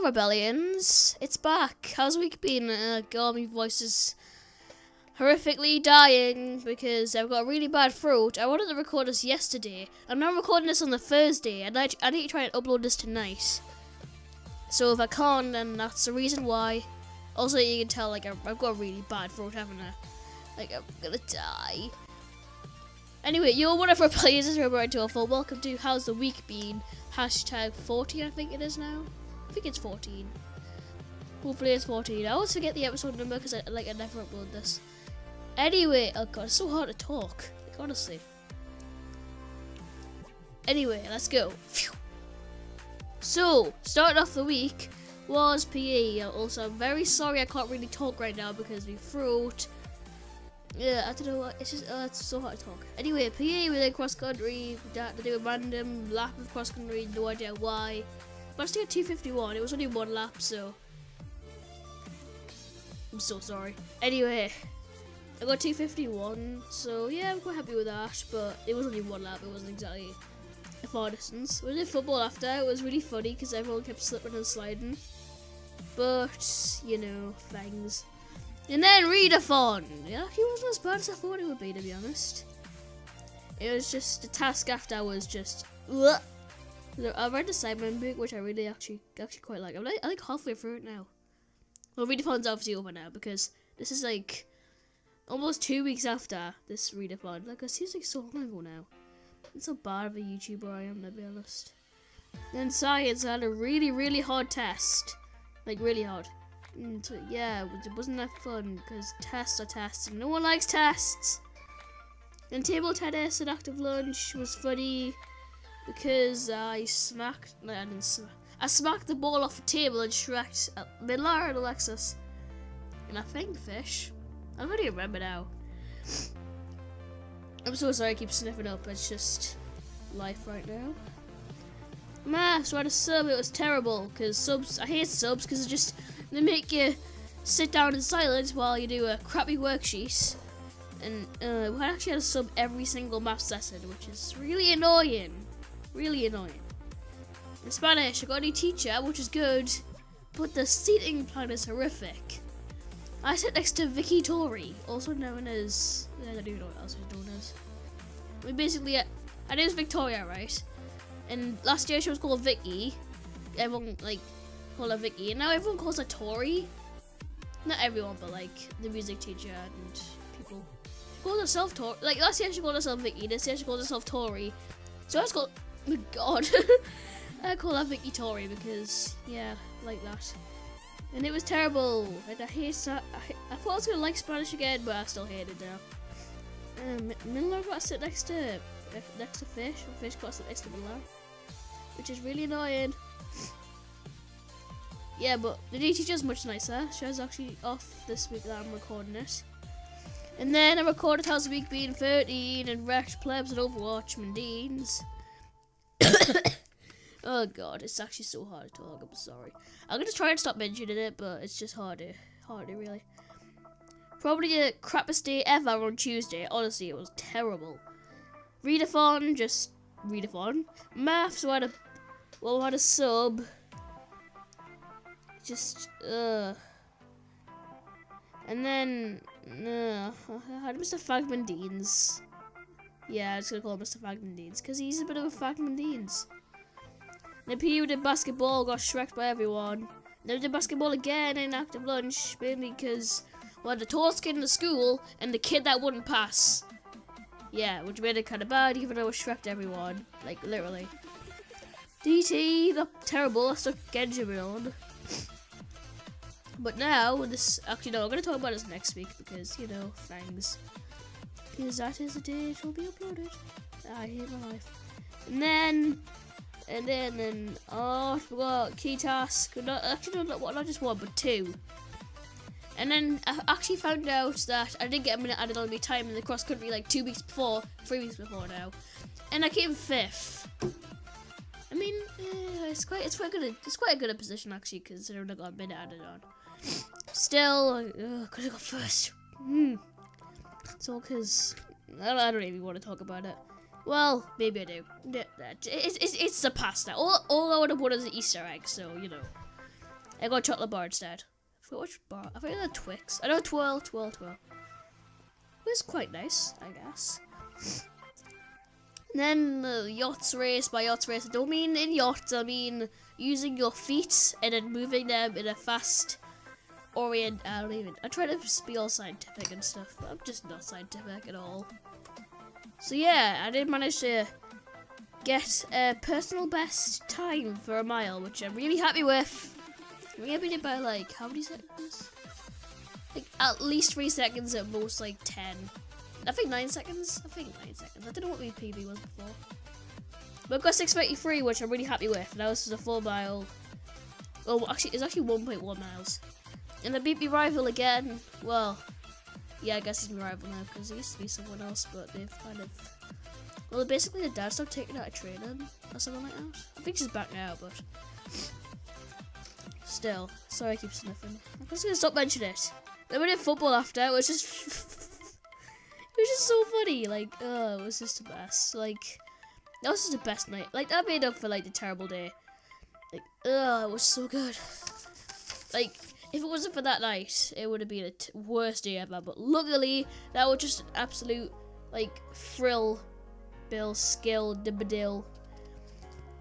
Rebellions? It's back. How's the week been? God, my voice is horrifically dying because I've got a really bad throat. I wanted to record this yesterday. I'm now recording this on the Thursday, and I need to try and upload this tonight. So if I can't, then that's the reason why. Also, you can tell, like, I've got a really bad throat, haven't I? Like, I'm gonna die. Anyway, you're one of our players. This is Robert Awful. Welcome to How's the Week Been? Hashtag 14, I think it is now. I think it's 14. Hopefully it's 14. I always forget the episode number because I never upload this. Anyway, oh god, it's so hard to talk. Like, honestly. Anyway, let's go. Phew. So, starting off the week was PE. Also, I'm very sorry I can't really talk right now because my throat. Yeah, I don't know what. It's just it's so hard to talk. Anyway, PE, we did cross country. We had to do a random lap of cross country. No idea why. But I still got 2:51. It was only one lap, so I'm so sorry. Anyway, I got 2:51. So yeah, I'm quite happy with that. But it was only one lap. It wasn't exactly a far distance. We did football after. It was really funny because everyone kept slipping and sliding. But you know, things. And then readathon. Yeah, it wasn't as bad as I thought it would be, to be honest. It was just the task after was just. Ugh. I read the Simon book, which I really actually quite like. I'm like halfway through it now. Well, readathon's obviously over now because this is like almost 2 weeks after this readathon. Like, it seems like so long ago now. It's so bad of a YouTuber I am, to be honest. Then science, I had a really hard test. Like, really hard. So, yeah, it wasn't that fun because tests are tests and no one likes tests. Then table tennis and active lunch was funny because I smacked the ball off the table and shreked at Millar and Alexis. And I think Fish. I don't even remember now. I'm so sorry I keep sniffing up, it's just life right now. So I had a sub, it was terrible because subs, I hate subs because they make you sit down in silence while you do a crappy worksheet. And we actually had a sub every single maths lesson, which is really annoying. Really annoying. In Spanish, I got a new teacher, which is good, but the seating plan is horrific. I sit next to Vicky Tori, also known as, I don't even know what else she's known as. I mean, basically, her name is Victoria, right? And last year she was called Vicky. Everyone, like, called her Vicky, and now everyone calls her Tori. Not everyone, but, like, the music teacher and people. She calls herself Tori. Like, last year she called herself Vicky, this year she calls herself Tori. So I was called, oh my god. I call her Vicky Tori because, yeah, like that. And it was terrible. Like, I thought I was gonna like Spanish again, but I still hate it now. Miller got to sit next to Fish, and Fish got to sit next to Miller, which is really annoying. Yeah, but the new teacher's much nicer. She was actually off this week that I'm recording it. And then I recorded How's the Week Been 13 and wrecked Plebs and Overwatch Mundines. Oh god, it's actually so hard to talk, I'm sorry. I'm gonna try and stop mentioning it, but it's just harder really. Probably the crappiest day ever on Tuesday. Honestly, it was terrible. Readathon, just readathon. Maths, we had a sub. Just, And then, I had Mr. Fagman-Deans. Yeah, I'm just gonna call him Mr. Fagman-Deans, because he's a bit of a Fagman-Deans. Then PE did basketball, got shreked by everyone. Then we did basketball again in active lunch, mainly because we had the tallest kid in the school and the kid that wouldn't pass. Yeah, which made it kind of bad, even though we shreked everyone. Like, literally. DT, terrible, I stuck Genjamin on. But now, actually no, I'm going to talk about this next week because, you know, thanks. Because that is the day it will be uploaded. I hate my life. And then, oh, I forgot, key task. Not just one, but two. And then I actually found out that I didn't get a minute added on my time in the cross country like 3 weeks before now. And I came 5th. I mean, it's quite a good position actually, considering I got a minute added on. Still, could have got first. It's all because I don't even want to talk about it. Well, maybe I do. It's the past now. All I would have wanted is an Easter egg, so you know. I got a chocolate bar instead. I forgot which bar. I think it was a Twix. I know Twirl. It was quite nice, I guess. And then yachts race. By yachts race, I don't mean in yachts. I mean using your feet and then moving them in a fast orient. I try to be all scientific and stuff, but I'm just not scientific at all. So yeah, I did manage to get a personal best time for a mile, which I'm really happy with. Maybe did by like how many seconds? Like at least 3 seconds, at most like 10. I think 9 seconds. I don't know what my PB was before. But I've got 6:33, which I'm really happy with. Now this is a 4 mile. Well, actually, it's actually 1.1 miles. And I beat my rival again. Well, yeah, I guess he's my rival now because he used to be someone else, but they've kind of. Well, basically, the dad stopped taking out of training or something like that. I think she's back now, but still. Sorry, I keep sniffing. I'm just gonna stop mentioning it. Then we did football after. It was just, it was just so funny. Like, oh, it was just the best. Like, that was just the best night. Like, that made up for like the terrible day. Like, oh, it was so good. Like, if it wasn't for that night, it would have been the worst day ever. But luckily, that was just an absolute like thrill. Bill skill dibadill.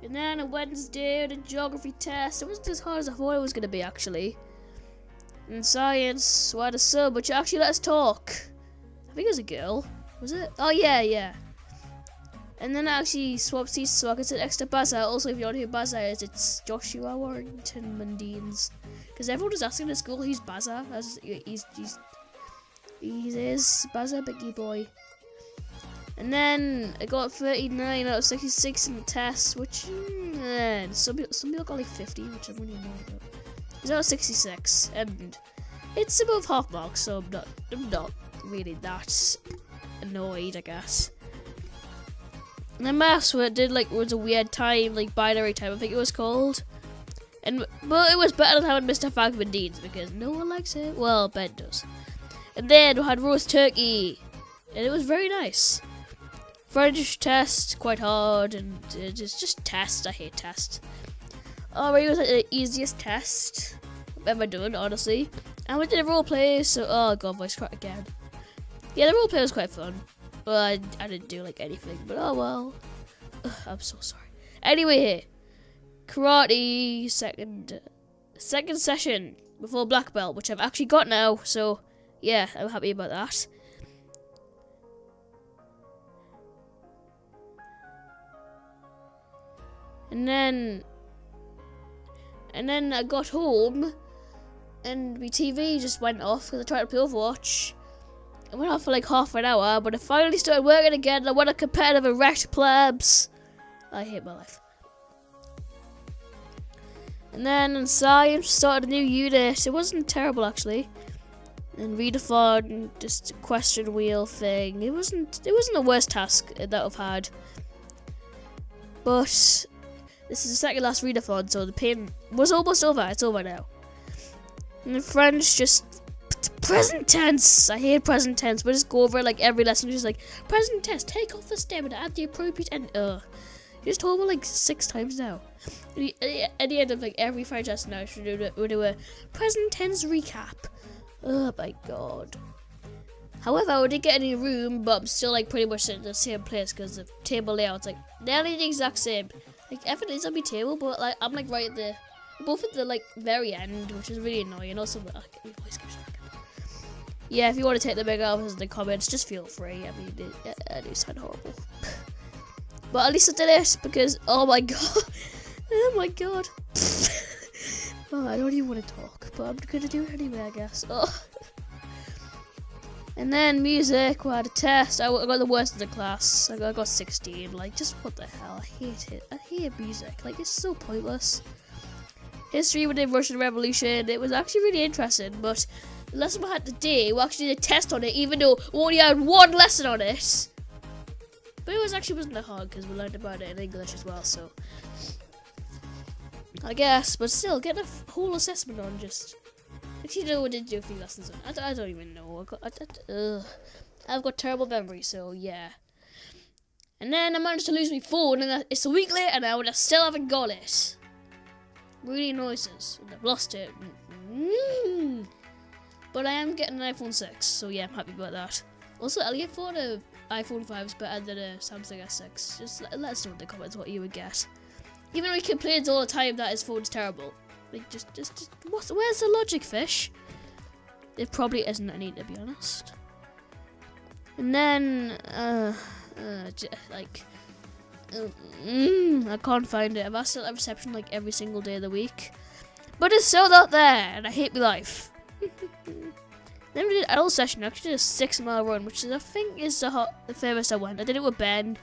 And then on Wednesday, the geography test. It wasn't as hard as I thought it was gonna be actually. And science, we had a sub, which actually let us talk. I think it was a girl. Was it? Oh yeah. And then I actually swapped seats so I could sit next to Bazza. Also, if you don't know who Bazza is, it's Joshua Warrington Mundines. Because everyone was asking at school who's Bazza. He's Bazza, biggie boy. And then I got 39 out of 66 in the test, which some people got like 50, which I'm really annoyed about. It's out of 66, and it's above half marks, so I'm not really that annoyed, I guess. And then maths, where it did like was a weird time, like binary time, I think it was called. But it was better than having Mr. Fagman Deans because no one likes it. Well, Ben does. And then we had roast turkey, and it was very nice. French test, quite hard, and just test. I hate test. Already was like the easiest test I've ever done, honestly. And we did a role play, so oh god, voice crack again. Yeah, the role play was quite fun, but I didn't do like anything. But oh well. Ugh, I'm so sorry. Anyway, karate second session before black belt, which I've actually got now. So yeah, I'm happy about that. And then I got home, and my TV just went off because I tried to play Overwatch. It went off for like half an hour, but it finally started working again. And I won a competitive erect plebs. I hate my life. And then in science, started a new unit. It wasn't terrible actually. And readathon, just a question wheel thing. It wasn't the worst task that I've had. But this is the second last readathon, so the pain was almost over. It's over now. And in French, just present tense. I hate present tense. We just go over like every lesson. Just like present tense. Take off the stamina at the appropriate end. You just told me like 6 times now. At the end of like every French lesson, now we do a present tense recap. Oh my god. However, we did get a new room, but I'm still like pretty much in the same place because the table layout's like nearly the exact same. Like everything is on my table, but like I'm like right at the both at the like very end, which is really annoying. Also, my voice keeps cracking. Yeah, if you want to take the big off in the comments, just feel free. I mean, it do sound horrible, but at least I did it because oh my god, oh my god. Oh, I don't even want to talk, but I'm gonna do it anyway, I guess. Oh. And then music, we had a test. I got the worst in the class. I got 16. Like, just what the hell? I hate it. I hate music. Like, it's so pointless. History within Russian Revolution. It was actually really interesting, but the lesson we had today, we actually did a test on it, even though we only had 1 lesson on it. But it wasn't that hard because we learned about it in English as well, so I guess. But still, get a whole assessment on just. Actually, no, I did do a few lessons on it. I don't even know. I've got terrible memory, so yeah. And then I managed to lose my phone, and it's a week later now, and I still haven't got it. really annoys us. I've lost it. But I am getting an iPhone 6, so yeah, I'm happy about that. Also, Elliot thought a iPhone 5 is better than a Samsung S6. Just let us know in the comments what you would get. Even though he complains all the time that his phone's terrible. Like, just where's the logic, fish? There probably isn't any, to be honest. And then, I can't find it. I've asked it at reception like every single day of the week. But it's sold out there, and I hate my life. Then we did an adult session. I actually did a 6-mile run, which is, I think is the furthest I went. I did it with Ben,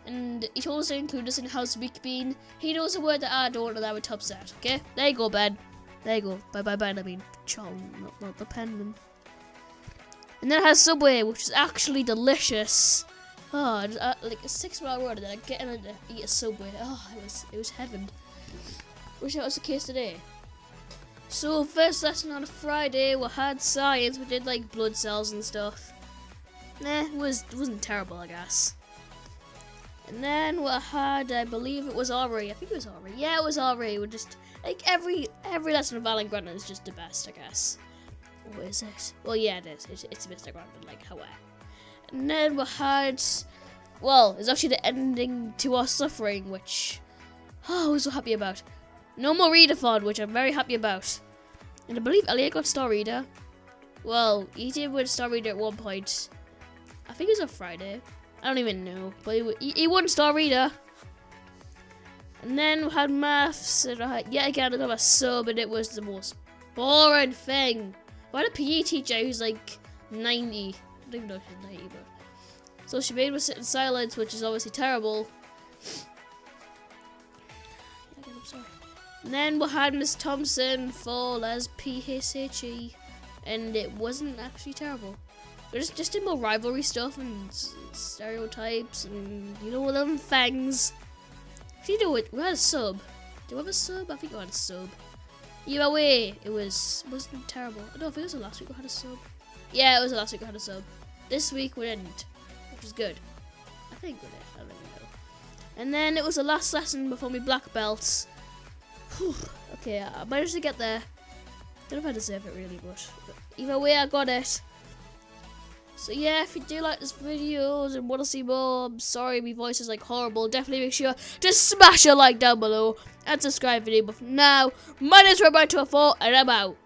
and he told us to include us in how's the week been. He knows a word that I don't, and I would top set. Okay, there you go, Ben. There you go. Bye, Ben. I mean, Charlie, not the penman. And then I had Subway, which is actually delicious. Oh, like a 6-mile run, and then I get in and eat a Subway. Oh, it was heaven. Wish that was the case today. So first lesson on a Friday, we had science. We did like blood cells and stuff. It wasn't terrible, I guess. And then we had, I believe it was RE. I think it was RE. Yeah, it was RE. We just like every lesson of Alan Grant is just the best, I guess. Or is it? Well, yeah, it is. It's Mr. Grant, but like however. And then we had, well, it's actually the ending to our suffering, which I was so happy about. No more readathon, which I'm very happy about. And I believe Elliot got Star Reader. Well, he did win Star Reader at one point. I think it was on Friday. I don't even know. But he won Star Reader. And then we had maths. And I had, yet again, another sub. And it was the most boring thing. I had a PE teacher who's like 90. I don't even know if she's 90, but. So she made us sit in silence, which is obviously terrible. I'm sorry. And then we had Miss Thompson fall as PHE, and it wasn't actually terrible. We just did more rivalry stuff and stereotypes and you know them things. If you do it, we had a sub. Do we have a sub? I think we had a sub. Either way, it wasn't terrible. I don't know if it was the last week we had a sub. Yeah, it was the last week we had a sub. This week we didn't, which is good. I think we did. I don't even know. And then it was the last lesson before my black belts. Okay, I managed to get there. Don't know if I deserve it really, but either way I got it. So yeah, if you do like this videos and want to see more, I'm sorry my voice is like horrible, definitely make sure to smash a like down below and subscribe video. But for now, my name is Roberto4 and I'm out.